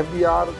FBR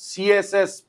CSS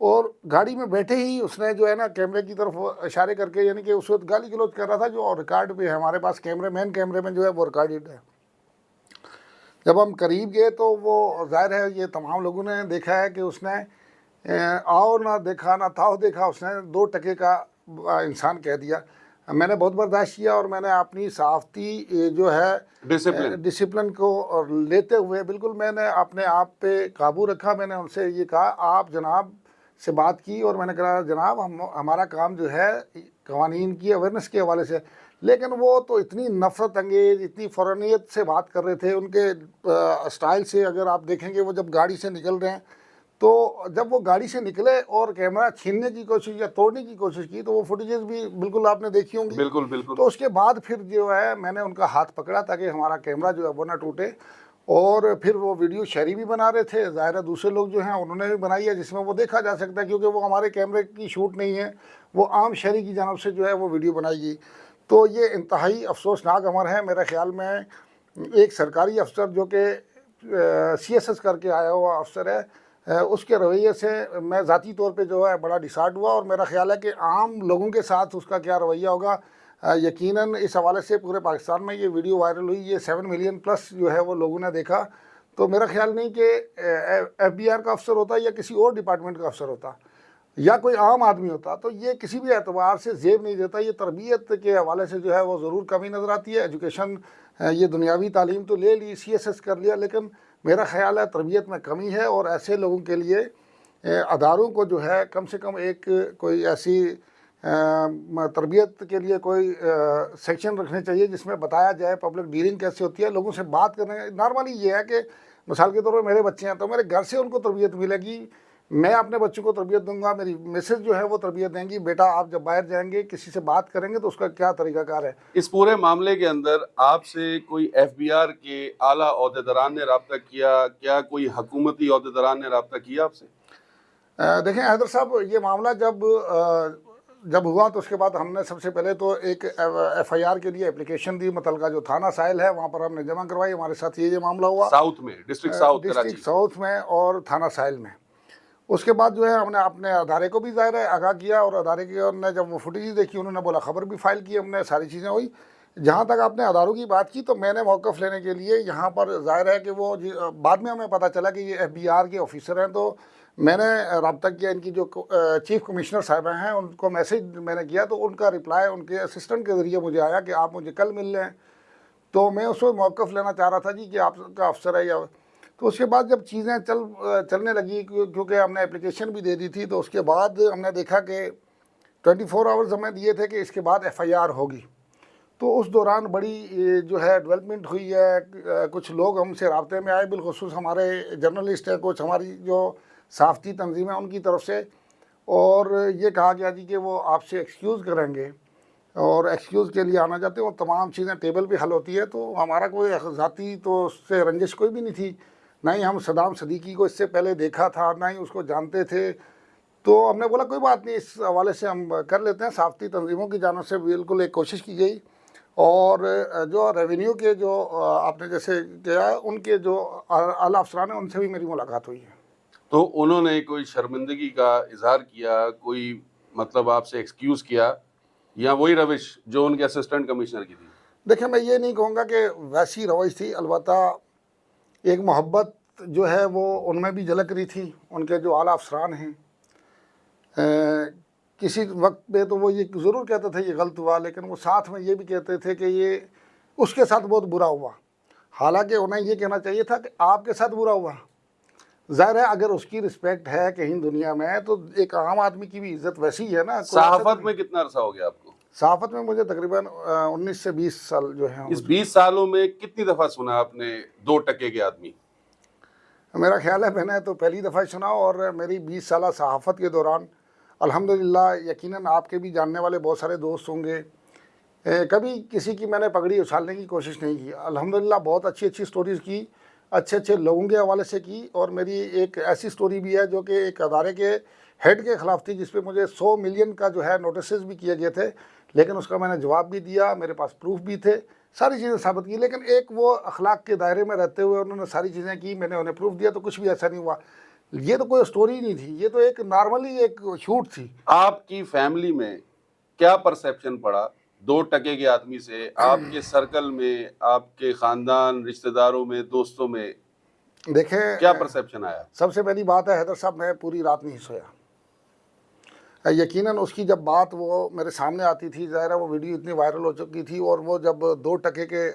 اور گاڑی میں بیٹھے ہی اس نے جو ہے نا کیمرے کی طرف اشارے کر کے، یعنی کہ اس وقت گالی گلوچ کر رہا تھا، جو ریکارڈ بھی ہے ہمارے پاس مین کیمرے میں جو ہے وہ ریکارڈڈ ہے۔ جب ہم قریب گئے تو وہ ظاہر ہے یہ تمام لوگوں نے دیکھا ہے کہ اس نے آؤ نہ دیکھا نہ تھاؤ دیکھا، اس نے 2 ٹکے کا انسان کہہ دیا۔ میں نے بہت برداشت کیا اور میں نے اپنی صحافتی جو ہے ڈسپلن کو لیتے ہوئے بالکل میں نے اپنے آپ پہ قابو رکھا۔ میں نے ان سے یہ کہا، آپ جناب سے بات کی اور میں نے کہا جناب ہمارا کام جو ہے قوانین کی اویئرنیس کے حوالے سے، لیکن وہ تو اتنی نفرت انگیز، اتنی فرونیت سے بات کر رہے تھے، ان کے اسٹائل سے اگر آپ دیکھیں گے وہ جب گاڑی سے نکل رہے ہیں تو جب وہ گاڑی سے نکلے اور کیمرہ چھیننے کی کوشش یا توڑنے کی کوشش کی تو وہ فوٹیجز بھی بالکل آپ نے دیکھی ہوں گی۔ بالکل تو اس کے بعد پھر جو ہے میں نے ان کا ہاتھ پکڑا تاکہ ہمارا کیمرہ جو ہے وہ نہ ٹوٹے، اور پھر وہ ویڈیو شیئر بھی بنا رہے تھے، ظاہر ہے دوسرے لوگ جو ہیں انہوں نے بھی بنائی ہے جس میں وہ دیکھا جا سکتا ہے، کیونکہ وہ ہمارے کیمرے کی شوٹ نہیں ہے، وہ عام شہری کی جانب سے جو ہے وہ ویڈیو بنائی گئی۔ تو یہ انتہائی افسوسناک امر ہے۔ میرے خیال میں ایک سرکاری افسر جو کہ CSS کر کے آیا ہوا افسر ہے، اس کے رویے سے میں ذاتی طور پہ جو ہے بڑا ڈسہارٹ ہوا، اور میرا خیال ہے کہ عام لوگوں کے ساتھ اس کا کیا رویہ ہوگا یقیناً اس حوالے سے پورے پاکستان میں یہ ویڈیو وائرل ہوئی، یہ 7 ملین پلس جو ہے وہ لوگوں نے دیکھا۔ تو میرا خیال نہیں کہ FBR کا افسر ہوتا یا کسی اور ڈپارٹمنٹ کا افسر ہوتا یا کوئی عام آدمی ہوتا تو یہ کسی بھی اعتبار سے زیب نہیں دیتا۔ یہ تربیت کے حوالے سے جو ہے وہ ضرور کمی نظر آتی ہے۔ ایجوکیشن، یہ دنیاوی تعلیم تو لے لی، CSS کر لیا، لیکن میرا خیال ہے تربیت میں کمی ہے، اور ایسے لوگوں کے لیے اداروں کو جو ہے کم سے کم ایک کوئی ایسی تربیت کے لیے کوئی سیکشن رکھنے چاہیے جس میں بتایا جائے پبلک ڈیلنگ کیسے ہوتی ہے، لوگوں سے بات کرنے۔ نارملی یہ ہے کہ مثال کے طور پر میرے بچے ہیں تو میرے گھر سے ان کو تربیت ملے گی، میں اپنے بچوں کو تربیت دوں گا، میری مسز جو ہے وہ تربیت دیں گی، بیٹا آپ جب باہر جائیں گے کسی سے بات کریں گے تو اس کا کیا طریقہ کار ہے۔ اس پورے معاملے کے اندر آپ سے کوئی FBR کے اعلیٰ عہدیداران نے رابطہ کیا؟ کیا کوئی حکومتی عہدیداران نے رابطہ کیا آپ سے؟ دیکھیں حیدر صاحب، یہ معاملہ جب ہوا تو اس کے بعد ہم نے سب سے پہلے تو ایک FIR کے لیے اپلیکیشن دی، متعلقہ جو تھانہ ساحل ہے وہاں پر ہم نے جمع کروائی۔ ہمارے ساتھ یہ معاملہ ہوا ساؤتھ میں، district south Karachi, district south میں اور تھانہ ساحل میں۔ اس کے بعد جو ہے ہم نے اپنے ادارے کو بھی ظاہر ہے آگاہ کیا، اور ادارے کے نے جب وہ فوٹیج دیکھی انہوں نے بولا خبر بھی فائل کی، ہم نے ساری چیزیں ہوئی۔ جہاں تک آپ نے اداروں کی بات کی تو میں نے موقف لینے کے لیے یہاں پر ظاہر ہے کہ وہ بعد میں ہمیں پتہ چلا کہ یہ FBR کے آفیسر ہیں، تو میں نے رابطہ کیا ان کی جو چیف کمشنر صاحبہ ہیں ان کو میسیج میں نے کیا، تو ان کا رپلائی ان کے اسسٹنٹ کے ذریعے مجھے آیا کہ آپ مجھے کل مل لیں۔ تو میں اس وقت موقف لینا چاہ رہا تھا جی کہ آپ کا افسر ہے یا، تو اس کے بعد جب چیزیں چلنے لگی کیونکہ ہم نے اپلیکیشن بھی دے دی تھی، تو اس کے بعد ہم نے دیکھا کہ 24 آورز ہمیں دیے تھے کہ اس کے بعد FIR ہوگی۔ تو اس دوران بڑی جو ہے ڈیولپمنٹ ہوئی ہے، کچھ لوگ ہم سے رابطے میں آئے، بالخصوص ہمارے جرنلسٹ ہیں، کچھ ہماری جو صحافتی تنظیمیں ان کی طرف سے، اور یہ کہا گیا جی کہ وہ آپ سے ایکسکیوز کریں گے اور ایکسکیوز کے لیے آنا چاہتے ہیں، اور تمام چیزیں ٹیبل پہ حل ہوتی ہے۔ تو ہمارا کوئی ذاتی تو اس سے رنجش کوئی بھی نہیں تھی، نہ ہی ہم صدام صدیقی کو اس سے پہلے دیکھا تھا، نہ ہی اس کو جانتے تھے۔ تو ہم نے بولا کوئی بات نہیں، اس حوالے سے ہم کر لیتے ہیں۔ صحافتی تنظیموں کی جانب سے بالکل ایک کوشش کی گئی، اور جو ریونیو کے جو آپ نے جیسے کیا ان کے جو اعلیٰ افسران ہیں ان سے بھی میری ملاقات ہوئی ہے۔ تو انہوں نے کوئی شرمندگی کا اظہار کیا، کوئی مطلب آپ سے ایکسکیوز کیا، یا وہی روش جو ان کے اسسٹنٹ کمشنر کی تھی؟ دیکھیں میں یہ نہیں کہوں گا کہ ویسی روش تھی، البتہ ایک محبت جو ہے وہ ان میں بھی جھلک رہی تھی، ان کے جو اعلیٰ افسران ہیں۔ کسی وقت پہ تو وہ یہ ضرور کہتے تھے یہ غلط ہوا، لیکن وہ ساتھ میں یہ بھی کہتے تھے کہ یہ اس کے ساتھ بہت برا ہوا، حالانکہ انہیں یہ کہنا چاہیے تھا کہ آپ کے ساتھ برا ہوا۔ ظاہر ہے اگر اس کی رسپیکٹ ہے کہیں دنیا میں تو ایک عام آدمی کی بھی عزت ویسی ہے نا۔ صحافت میں کتنا عرصہ ہو گیا آپ کو؟ صحافت میں مجھے تقریباً 19 سے 20 سال جو ہیں۔ اس 20 سالوں میں کتنی دفعہ سنا آپ نے 2 ٹکے کے آدمی؟ میرا خیال ہے میں نے تو پہلی دفعہ سنا، اور میری 20 سالہ صحافت کے دوران الحمدللہ یقیناً آپ کے بھی جاننے والے بہت سارے دوست ہوں گے، کبھی کسی کی میں نے پگڑی اچھالنے کی کوشش نہیں کی۔ الحمدللہ بہت اچھی سٹوریز کی، اچھے اچھے لوگوں کے حوالے سے کی، اور میری ایک ایسی سٹوری بھی ہے جو کہ ایک ادارے کے ہیڈ کے خلاف تھی، جس پہ مجھے 100 ملین کا جو ہے نوٹسز بھی کیے گئے تھے، لیکن اس کا میں نے جواب بھی دیا، میرے پاس پروف بھی تھے، ساری چیزیں ثابت کی، لیکن ایک وہ اخلاق کے دائرے میں رہتے ہوئے انہوں نے ساری چیزیں کی، میں نے انہیں پروف دیا، تو کچھ بھی ایسا نہیں ہوا۔ یہ تو کوئی سٹوری نہیں تھی, یہ تو ایک نارملی ایک شوٹ تھی. آپ کی فیملی میں کیا پرسیپشن پڑا 2 ٹکے کے آدمی سے؟ آپ کے سرکل میں, آپ کے خاندان, رشتہ داروں میں, دوستوں میں دیکھیں کیا پرسیپشن آیا؟ سب سے پہلی بات ہے حیدر صاحب, میں پوری رات نہیں سویا. یقیناً اس کی جب بات وہ میرے سامنے آتی تھی, ظاہر ہے وہ ویڈیو اتنی وائرل ہو چکی تھی, اور وہ جب 2 ٹکے کے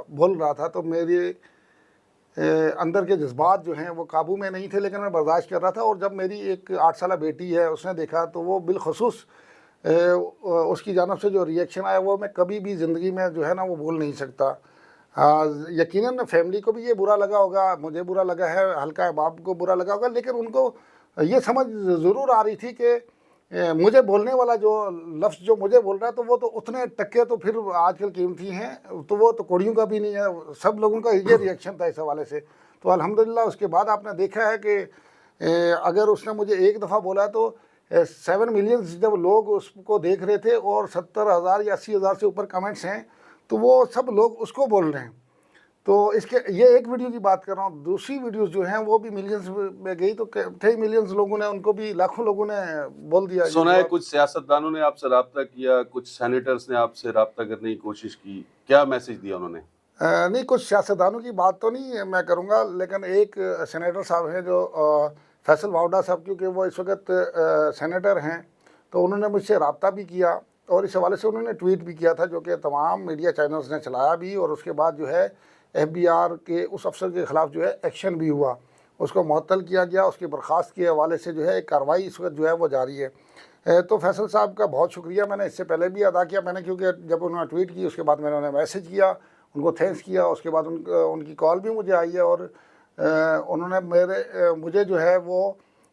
بول رہا تھا تو میرے اندر کے جذبات جو ہیں وہ قابو میں نہیں تھے, لیکن میں برداشت کر رہا تھا. اور جب میری ایک 8 سالہ بیٹی ہے, اس نے دیکھا تو وہ بالخصوص اس کی جانب سے جو ریئیکشن آیا وہ میں کبھی بھی زندگی میں جو ہے نا وہ بھول نہیں سکتا. یقیناً فیملی کو بھی یہ برا لگا ہوگا, مجھے برا لگا ہے, ہلکا باپ کو برا لگا ہوگا, لیکن ان کو یہ سمجھ ضرور آ رہی تھی کہ مجھے بولنے والا جو لفظ جو مجھے بول رہا ہے تو وہ تو اتنے ٹکے تو پھر آج کل قیمتی ہیں, تو وہ تو کوڑیوں کا بھی نہیں ہے. سب لوگوں کا یہ ریئیکشن تھا اس حوالے سے. تو الحمدللہ اس کے بعد آپ نے دیکھا ہے کہ اگر اس نے مجھے ایک دفعہ بولا تو 7 ملین جب لوگ اس کو دیکھ رہے تھے اور 70,000 یا 80,000 سے اوپر کمنٹس ہیں, تو وہ سب لوگ اس کو بول رہے ہیں. تو اس کے یہ ایک ویڈیو کی بات کر رہا ہوں, دوسری ویڈیوز جو ہیں وہ بھی ملینز میں گئی, تو کئی ملینز لوگوں نے ان کو بھی, لاکھوں لوگوں نے بول دیا. سنا ہے کچھ سیاستدانوں نے آپ سے رابطہ کیا, کچھ سینیٹرز نے آپ سے رابطہ کرنے کی کوشش کی, کیا میسج دیا انہوں نے؟ نہیں, کچھ سیاستدانوں کی بات تو نہیں میں کروں گا, لیکن ایک سینیٹر صاحب ہیں جو فیصل واوڈا صاحب, کیونکہ وہ اس وقت سینیٹر ہیں, تو انہوں نے مجھ سے رابطہ بھی کیا, اور اس حوالے سے انہوں نے ٹویٹ بھی کیا تھا, جو کہ تمام میڈیا چینلز نے چلایا بھی, اور اس کے بعد جو ہے FBR کے اس افسر کے خلاف جو ہے ایکشن بھی ہوا, اس کو معطل کیا گیا, اس کی برخاست کے حوالے سے جو ہے ایک کارروائی اس وقت جو ہے وہ جاری ہے. تو فیصل صاحب کا بہت شکریہ, میں نے اس سے پہلے بھی ادا کیا, میں نے کیونکہ جب انہوں نے ٹویٹ کی اس کے بعد میں نے انہیں میسج کیا, ان کو تھینکس کیا, اس کے بعد ان کی کال بھی مجھے آئی ہے, اور انہوں نے مجھے جو ہے وہ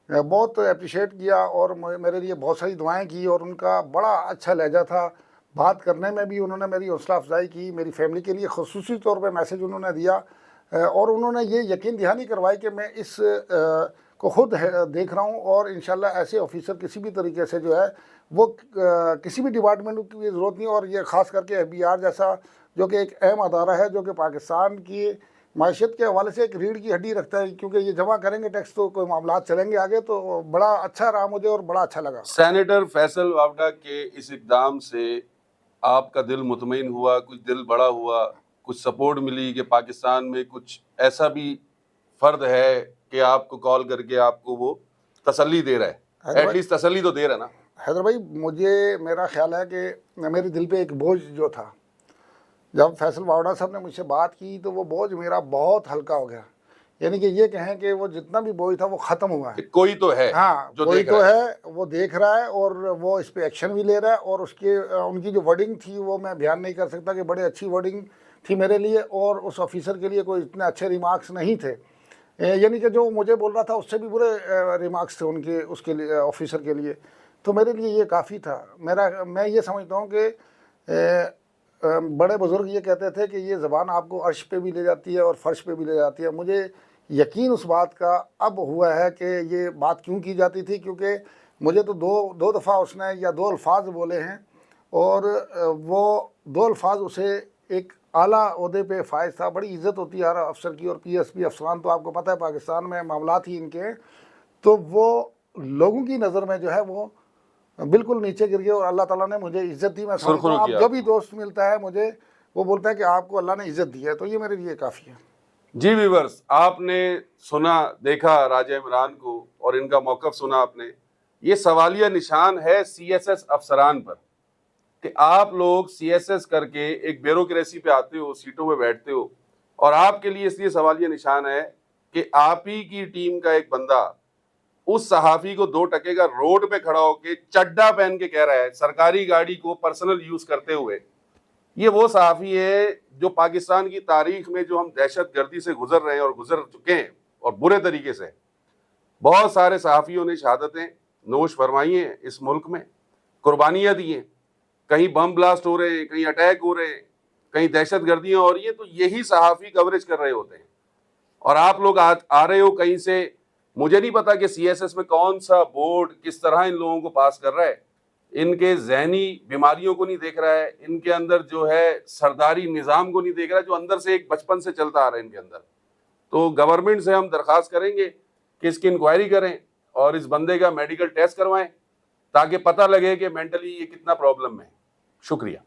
بہت اپریشیٹ کیا, اور میرے لیے بہت ساری دعائیں کی, اور ان کا بڑا اچھا لہجہ تھا بات کرنے میں بھی. انہوں نے میری حوصلہ افزائی کی, میری فیملی کے لیے خصوصی طور پہ میسج انہوں نے دیا, اور انہوں نے یہ یقین دہانی کروائی کہ میں اس کو خود دیکھ رہا ہوں, اور انشاءاللہ ایسے آفیسر کسی بھی طریقے سے جو ہے وہ کسی بھی ڈپارٹمنٹ کی ضرورت نہیں, اور یہ خاص کر کے FBR جیسا جو کہ ایک اہم ادارہ ہے, جو کہ پاکستان کی معیشت کے حوالے سے ایک ریڑھ کی ہڈی رکھتا ہے, کیونکہ یہ جمع کریں گے ٹیکس تو کوئی معاملات چلیں گے آگے. تو بڑا اچھا رہا مجھے, اور بڑا اچھا لگا. سینیٹر فیصل واوڈا کے اس اقدام سے آپ کا دل مطمئن ہوا, کچھ دل بڑا ہوا, کچھ سپورٹ ملی کہ پاکستان میں کچھ ایسا بھی فرد ہے کہ آپ کو کال کر کے آپ کو وہ تسلی دے رہا ہے, ایٹ لیسٹ تسلی تو دے رہا ہے نا؟ حیدر بھائی, میرا خیال ہے کہ میرے دل پہ ایک بوجھ جو تھا, جب فیصل واوڈا صاحب نے مجھ سے بات کی تو وہ بوجھ میرا بہت ہلکا ہو گیا. یعنی کہ یہ کہیں کہ وہ جتنا بھی بوجھ تھا وہ ختم ہوا ہے. کوئی تو ہے, ہاں, کوئی تو ہے, وہ دیکھ رہا ہے, اور وہ اس پہ ایکشن بھی لے رہا ہے. اور ان کی جو ورڈنگ تھی وہ میں بیان نہیں کر سکتا کہ بڑے اچھی ورڈنگ تھی میرے لیے, اور اس آفیسر کے لیے کوئی اتنے اچھے ریمارکس نہیں تھے. یعنی کہ جو مجھے بول رہا تھا اس سے بھی برے ریمارکس تھے اس کے لیے, آفیسر کے لیے. تو میرے لیے یہ کافی تھا. میں یہ سمجھتا ہوں کہ بڑے بزرگ یہ کہتے تھے کہ یہ زبان آپ کو عرش پہ بھی لے جاتی ہے اور فرش پہ بھی لے جاتی ہے. مجھے یقین اس بات کا اب ہوا ہے کہ یہ بات کیوں کی جاتی تھی, کیونکہ مجھے تو دو دفعہ اس نے یا 2 الفاظ بولے ہیں, اور وہ 2 الفاظ اسے ایک اعلیٰ عہدے پہ فائز تھا. بڑی عزت ہوتی ہے ہر افسر کی, اور PSP افسران تو آپ کو پتہ ہے پاکستان میں معاملات ہی ان کے, تو وہ لوگوں کی نظر میں جو ہے وہ بالکل نیچے گر گئے, اور اللہ تعالیٰ نے مجھے عزت دی. میں سمجھتا ہوں اب جو بھی دوست ملتا ہے مجھے وہ بولتا ہے کہ آپ کو اللہ نے عزت دی ہے, تو یہ میرے لیے کافی ہے. جی ویورز, آپ نے سنا, دیکھا راجہ عمران کو, اور ان کا موقف سنا آپ نے. یہ سوالیہ نشان ہے CSS افسران پر کہ آپ لوگ CSS کر کے ایک بیوروکریسی پہ آتے ہو, سیٹوں پہ بیٹھتے ہو, اور آپ کے لیے اس لیے سوالیہ نشان ہے کہ آپ ہی کی ٹیم کا ایک بندہ اس صحافی کو 2 ٹکے کا روڈ پہ کھڑا ہو کے چڈا پہن کے کہہ رہا ہے, سرکاری گاڑی کو پرسنل یوز کرتے ہوئے. یہ وہ صحافی ہے جو پاکستان کی تاریخ میں جو ہم دہشت گردی سے گزر رہے ہیں اور گزر چکے ہیں, اور برے طریقے سے, بہت سارے صحافیوں نے شہادتیں نوش فرمائی ہیں اس ملک میں, قربانیاں دی ہیں. کہیں بم بلاسٹ ہو رہے ہیں, کہیں اٹیک ہو رہے ہیں, کہیں دہشت گردیاں ہو رہی ہیں, تو یہی صحافی کوریج کر رہے ہوتے ہیں. اور آپ لوگ آ رہے ہو کہیں سے, مجھے نہیں پتا کہ CSS میں کون سا بورڈ کس طرح ان لوگوں کو پاس کر رہا ہے, ان کے ذہنی بیماریوں کو نہیں دیکھ رہا ہے, ان کے اندر جو ہے سرداری نظام کو نہیں دیکھ رہا, جو اندر سے ایک بچپن سے چلتا آ رہا ہے ان کے اندر. تو گورنمنٹ سے ہم درخواست کریں گے کہ اس کی انکوائری کریں اور اس بندے کا میڈیکل ٹیسٹ کروائیں تاکہ پتہ لگے کہ مینٹلی یہ کتنا پرابلم ہے. شکریہ.